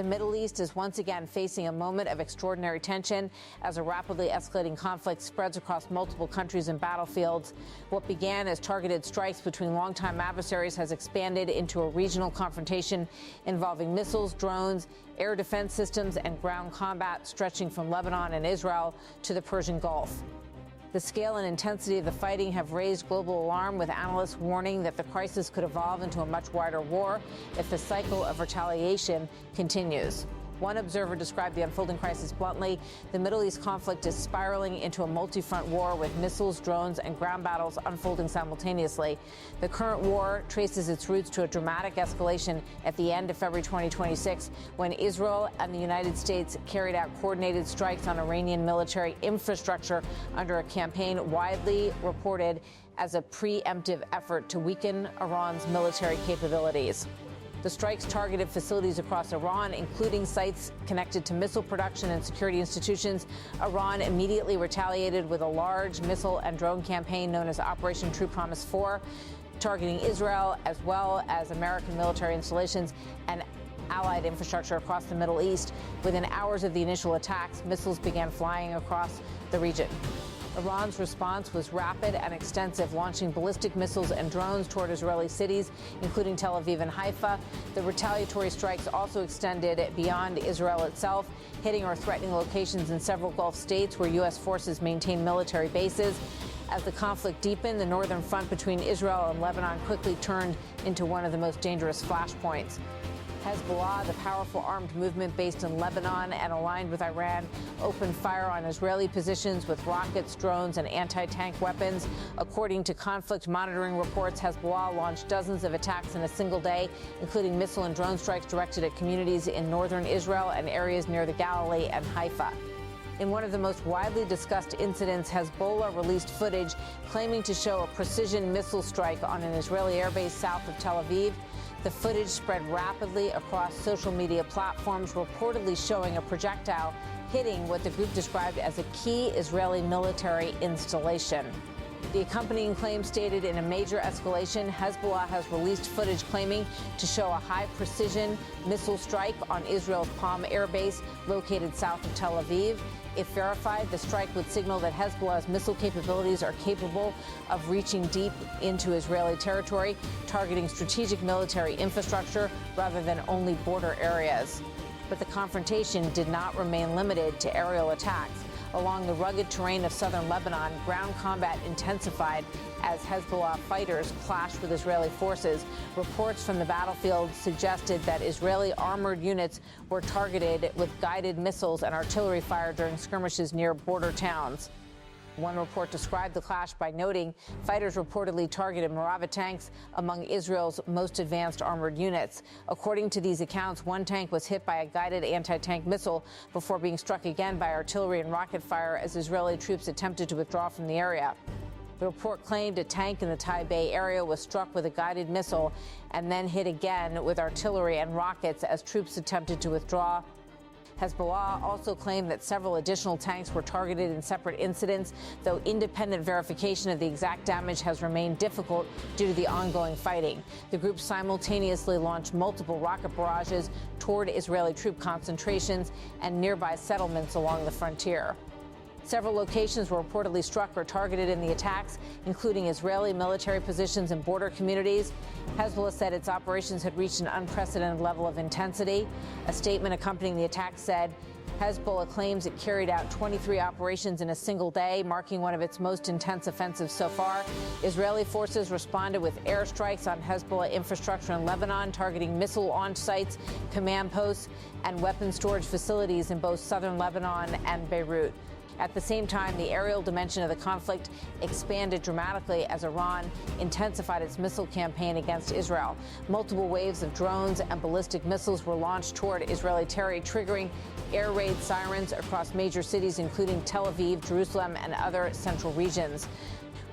The Middle East is once again facing a moment of extraordinary tension as a rapidly escalating conflict spreads across multiple countries and battlefields. What began as targeted strikes between longtime adversaries has expanded into a regional confrontation involving missiles, drones, air defense systems, and ground combat stretching from Lebanon and Israel to the Persian Gulf. The scale and intensity of the fighting have raised global alarm, with analysts warning that the crisis could evolve into a much wider war if the cycle of retaliation continues. One observer described the unfolding crisis bluntly: the Middle East conflict is spiraling into a multi-front war with missiles, drones, and ground battles unfolding simultaneously. The current war traces its roots to a dramatic escalation at the end of February 2026, when Israel and the United States carried out coordinated strikes on Iranian military infrastructure under a campaign widely reported as a preemptive effort to weaken Iran's military capabilities. The strikes targeted facilities across Iran, including sites connected to missile production and security institutions. Iran immediately retaliated with a large missile and drone campaign known as Operation True Promise 4, targeting Israel as well as American military installations and allied infrastructure across the Middle East. Within hours of the initial attacks, missiles began flying across the region. Iran's response was rapid and extensive, launching ballistic missiles and drones toward Israeli cities, including Tel Aviv and Haifa. The retaliatory strikes also extended beyond Israel itself, hitting or threatening locations in several Gulf states where U.S. forces maintain military bases. As the conflict deepened, the northern front between Israel and Lebanon quickly turned into one of the most dangerous flashpoints. Hezbollah, the powerful armed movement based in Lebanon and aligned with Iran, opened fire on Israeli positions with rockets, drones, and anti-tank weapons. According to conflict monitoring reports, Hezbollah launched dozens of attacks in a single day, including missile and drone strikes directed at communities in northern Israel and areas near the Galilee and Haifa. In one of the most widely discussed incidents, Hezbollah released footage claiming to show a precision missile strike on an Israeli airbase south of Tel Aviv. The footage spread rapidly across social media platforms, reportedly showing a projectile hitting what the group described as a key Israeli military installation. The accompanying claim stated, in a major escalation, Hezbollah has released footage claiming to show a high-precision missile strike on Israel's Palm Air Base located south of Tel Aviv. If verified, the strike would signal that Hezbollah's missile capabilities are capable of reaching deep into Israeli territory, targeting strategic military infrastructure rather than only border areas. But the confrontation did not remain limited to aerial attacks. Along the rugged terrain of southern Lebanon, ground combat intensified as Hezbollah fighters clashed with Israeli forces. Reports from the battlefield suggested that Israeli armored units were targeted with guided missiles and artillery fire during skirmishes near border towns. One report described the clash by noting fighters reportedly targeted Merava tanks, among Israel's most advanced armored units. According to these accounts, one tank was hit by a guided anti-tank missile before being struck again by artillery and rocket fire as Israeli troops attempted to withdraw from the area. The report claimed a tank in the Tai Bay area was struck with a guided missile and then hit again with artillery and rockets as troops attempted to withdraw. Hezbollah also claimed that several additional tanks were targeted in separate incidents, though independent verification of the exact damage has remained difficult due to the ongoing fighting. The group simultaneously launched multiple rocket barrages toward Israeli troop concentrations and nearby settlements along the frontier. Several locations were reportedly struck or targeted in the attacks, including Israeli military positions and border communities. Hezbollah said its operations had reached an unprecedented level of intensity. A statement accompanying the attack said Hezbollah claims it carried out 23 operations in a single day, marking one of its most intense offensives so far. Israeli forces responded with airstrikes on Hezbollah infrastructure in Lebanon, targeting missile launch sites, command posts, and weapons storage facilities in both southern Lebanon and Beirut. At the same time, the aerial dimension of the conflict expanded dramatically as Iran intensified its missile campaign against Israel. Multiple waves of drones and ballistic missiles were launched toward Israeli territory, triggering air raid sirens across major cities, including Tel Aviv, Jerusalem, and other central regions.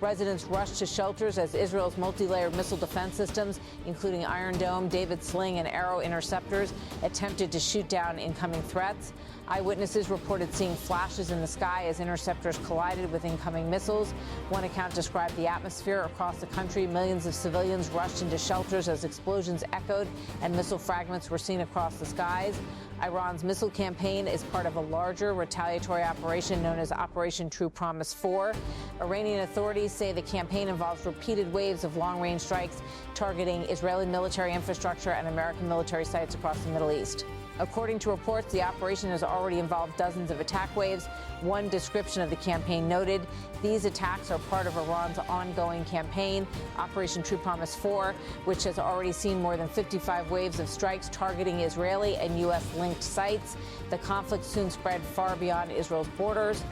Residents rushed to shelters as Israel's multi-layered missile defense systems, including Iron Dome, David Sling, and Arrow interceptors, attempted to shoot down incoming threats. Eyewitnesses reported seeing flashes in the sky as interceptors collided with incoming missiles. One account described the atmosphere across the country. Millions of civilians rushed into shelters as explosions echoed and missile fragments were seen across the skies. Iran's missile campaign is part of a larger retaliatory operation known as Operation True Promise 4. Iranian authorities say the campaign involves repeated waves of long-range strikes targeting Israeli military infrastructure and American military sites across the Middle East. According to reports, the operation has already involved dozens of attack waves. One description of the campaign noted these attacks are part of Iran's ongoing campaign, Operation True Promise 4, which has already seen more than 55 waves of strikes targeting Israeli and U.S. linked sites. The conflict soon spread far beyond Israel's borders.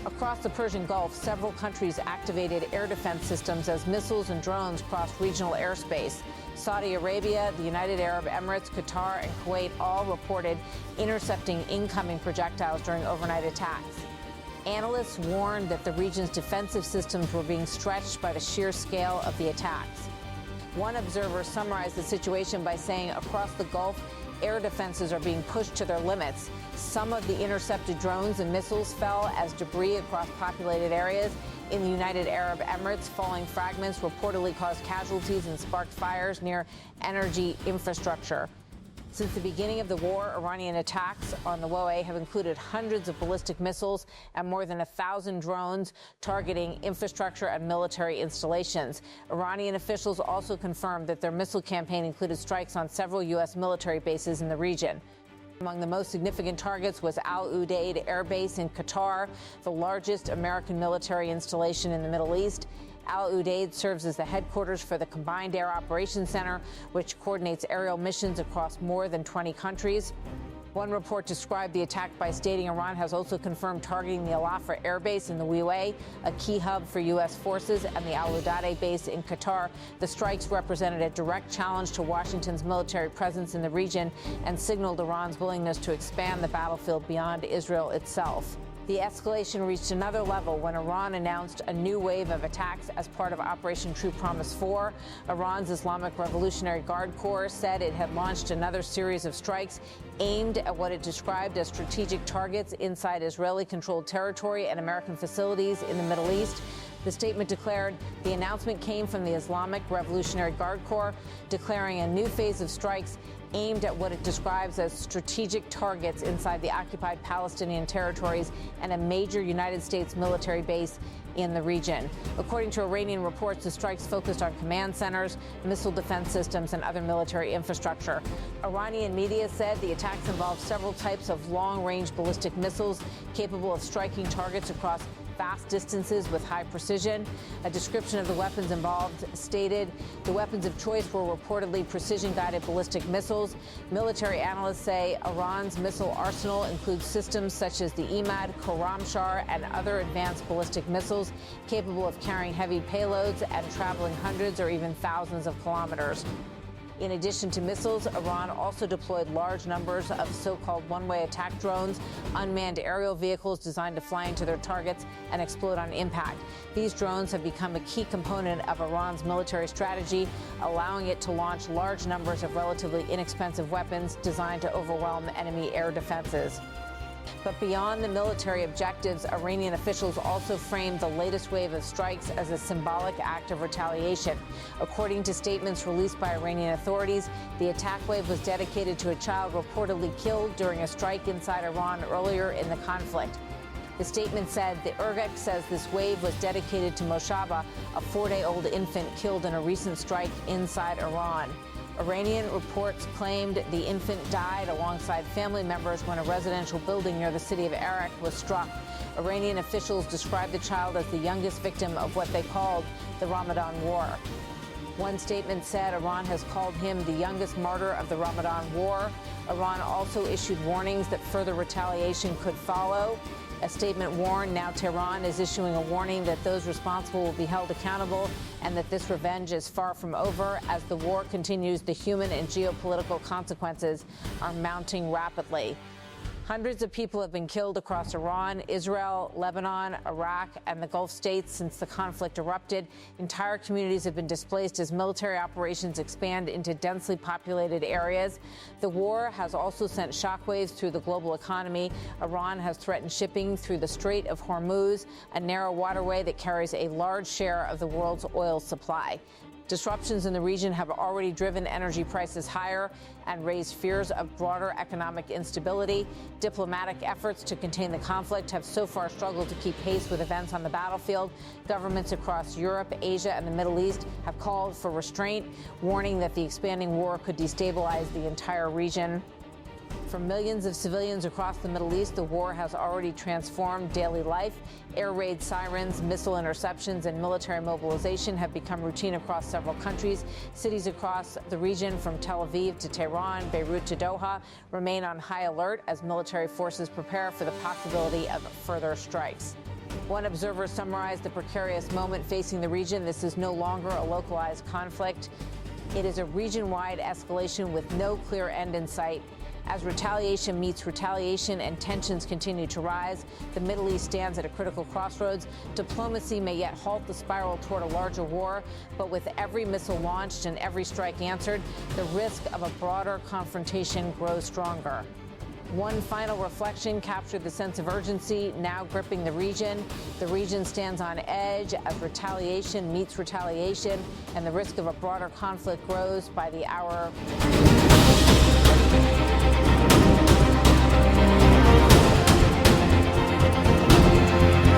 Across the Persian Gulf, several countries activated air defense systems as missiles and drones crossed regional airspace. Saudi Arabia, the United Arab Emirates, Qatar, and Kuwait all reported intercepting incoming projectiles during overnight attacks. Analysts warned that the region's defensive systems were being stretched by the sheer scale of the attacks. One observer summarized the situation by saying across the Gulf, air defenses are being pushed to their limits. Some of the intercepted drones and missiles fell as debris across populated areas. In the United Arab Emirates, falling fragments reportedly caused casualties and sparked fires near energy infrastructure. Since the beginning of the war, Iranian attacks on the WOA have included hundreds of ballistic missiles and more than 1,000 drones targeting infrastructure and military installations. Iranian officials also confirmed that their missile campaign included strikes on several U.S. military bases in the region. Among the most significant targets was Al Udeid Air Base in Qatar, the largest American military installation in the Middle East. Al Udeid serves as the headquarters for the Combined Air Operations Center, which coordinates aerial missions across more than 20 countries. One report described the attack by stating Iran has also confirmed targeting the Al Afra Air Base in the UAE, a key hub for U.S. forces, and the Al Udeid base in Qatar. The strikes represented a direct challenge to Washington's military presence in the region and signaled Iran's willingness to expand the battlefield beyond Israel itself. The escalation reached another level when Iran announced a new wave of attacks as part of Operation True Promise 4. Iran's Islamic Revolutionary Guard Corps said it had launched another series of strikes aimed at what it described as strategic targets inside Israeli-controlled territory and American facilities in the Middle East. The statement declared the announcement came from the Islamic Revolutionary Guard Corps, declaring a new phase of strikes aimed at what it describes as strategic targets inside the occupied Palestinian territories and a major United States military base in the region. According to Iranian reports, the strikes focused on command centers, missile defense systems, and other military infrastructure. Iranian media said the attacks involved several types of long-range ballistic missiles capable of striking targets across vast distances with high precision. A description of the weapons involved stated the weapons of choice were reportedly precision-guided ballistic missiles. Military analysts say Iran's missile arsenal includes systems such as the Emad, Khorramshahr, and other advanced ballistic missiles capable of carrying heavy payloads and traveling hundreds or even thousands of kilometers. In addition to missiles, Iran also deployed large numbers of so-called one-way attack drones, unmanned aerial vehicles designed to fly into their targets and explode on impact. These drones have become a key component of Iran's military strategy, allowing it to launch large numbers of relatively inexpensive weapons designed to overwhelm enemy air defenses. But beyond the military objectives, Iranian officials also framed the latest wave of strikes as a symbolic act of retaliation. According to statements released by Iranian authorities, the attack wave was dedicated to a child reportedly killed during a strike inside Iran earlier in the conflict. The statement said the Irgak says this wave was dedicated to Moshaba, a 4-day-old infant killed in a recent strike inside Iran. Iranian reports claimed the infant died alongside family members when a residential building near the city of Arak was struck. Iranian officials described the child as the youngest victim of what they called the Ramadan War. One statement said Iran has called him the youngest martyr of the Ramadan War. Iran also issued warnings that further retaliation could follow. A statement warned now Tehran is issuing a warning that those responsible will be held accountable and that this revenge is far from over. As the war continues, the human and geopolitical consequences are mounting rapidly. Hundreds of people have been killed across Iran, Israel, Lebanon, Iraq, and the Gulf states since the conflict erupted. Entire communities have been displaced as military operations expand into densely populated areas. The war has also sent shockwaves through the global economy. Iran has threatened shipping through the Strait of Hormuz, a narrow waterway that carries a large share of the world's oil supply. Disruptions in the region have already driven energy prices higher and raised fears of broader economic instability. Diplomatic efforts to contain the conflict have so far struggled to keep pace with events on the battlefield. Governments across Europe, Asia, and the Middle East have called for restraint, warning that the expanding war could destabilize the entire region. For millions of civilians across the Middle East, the war has already transformed daily life. Air raid sirens, missile interceptions, and military mobilization have become routine across several countries. Cities across the region, from Tel Aviv to Tehran, Beirut to Doha, remain on high alert as military forces prepare for the possibility of further strikes. One observer summarized the precarious moment facing the region. This is no longer a localized conflict. It is a region-wide escalation with no clear end in sight. As retaliation meets retaliation and tensions continue to rise, the Middle East stands at a critical crossroads. Diplomacy may yet halt the spiral toward a larger war, but with every missile launched and every strike answered, the risk of a broader confrontation grows stronger. One final reflection captured the sense of urgency now gripping the region. The region stands on edge as retaliation meets retaliation, and the risk of a broader conflict grows by the hour.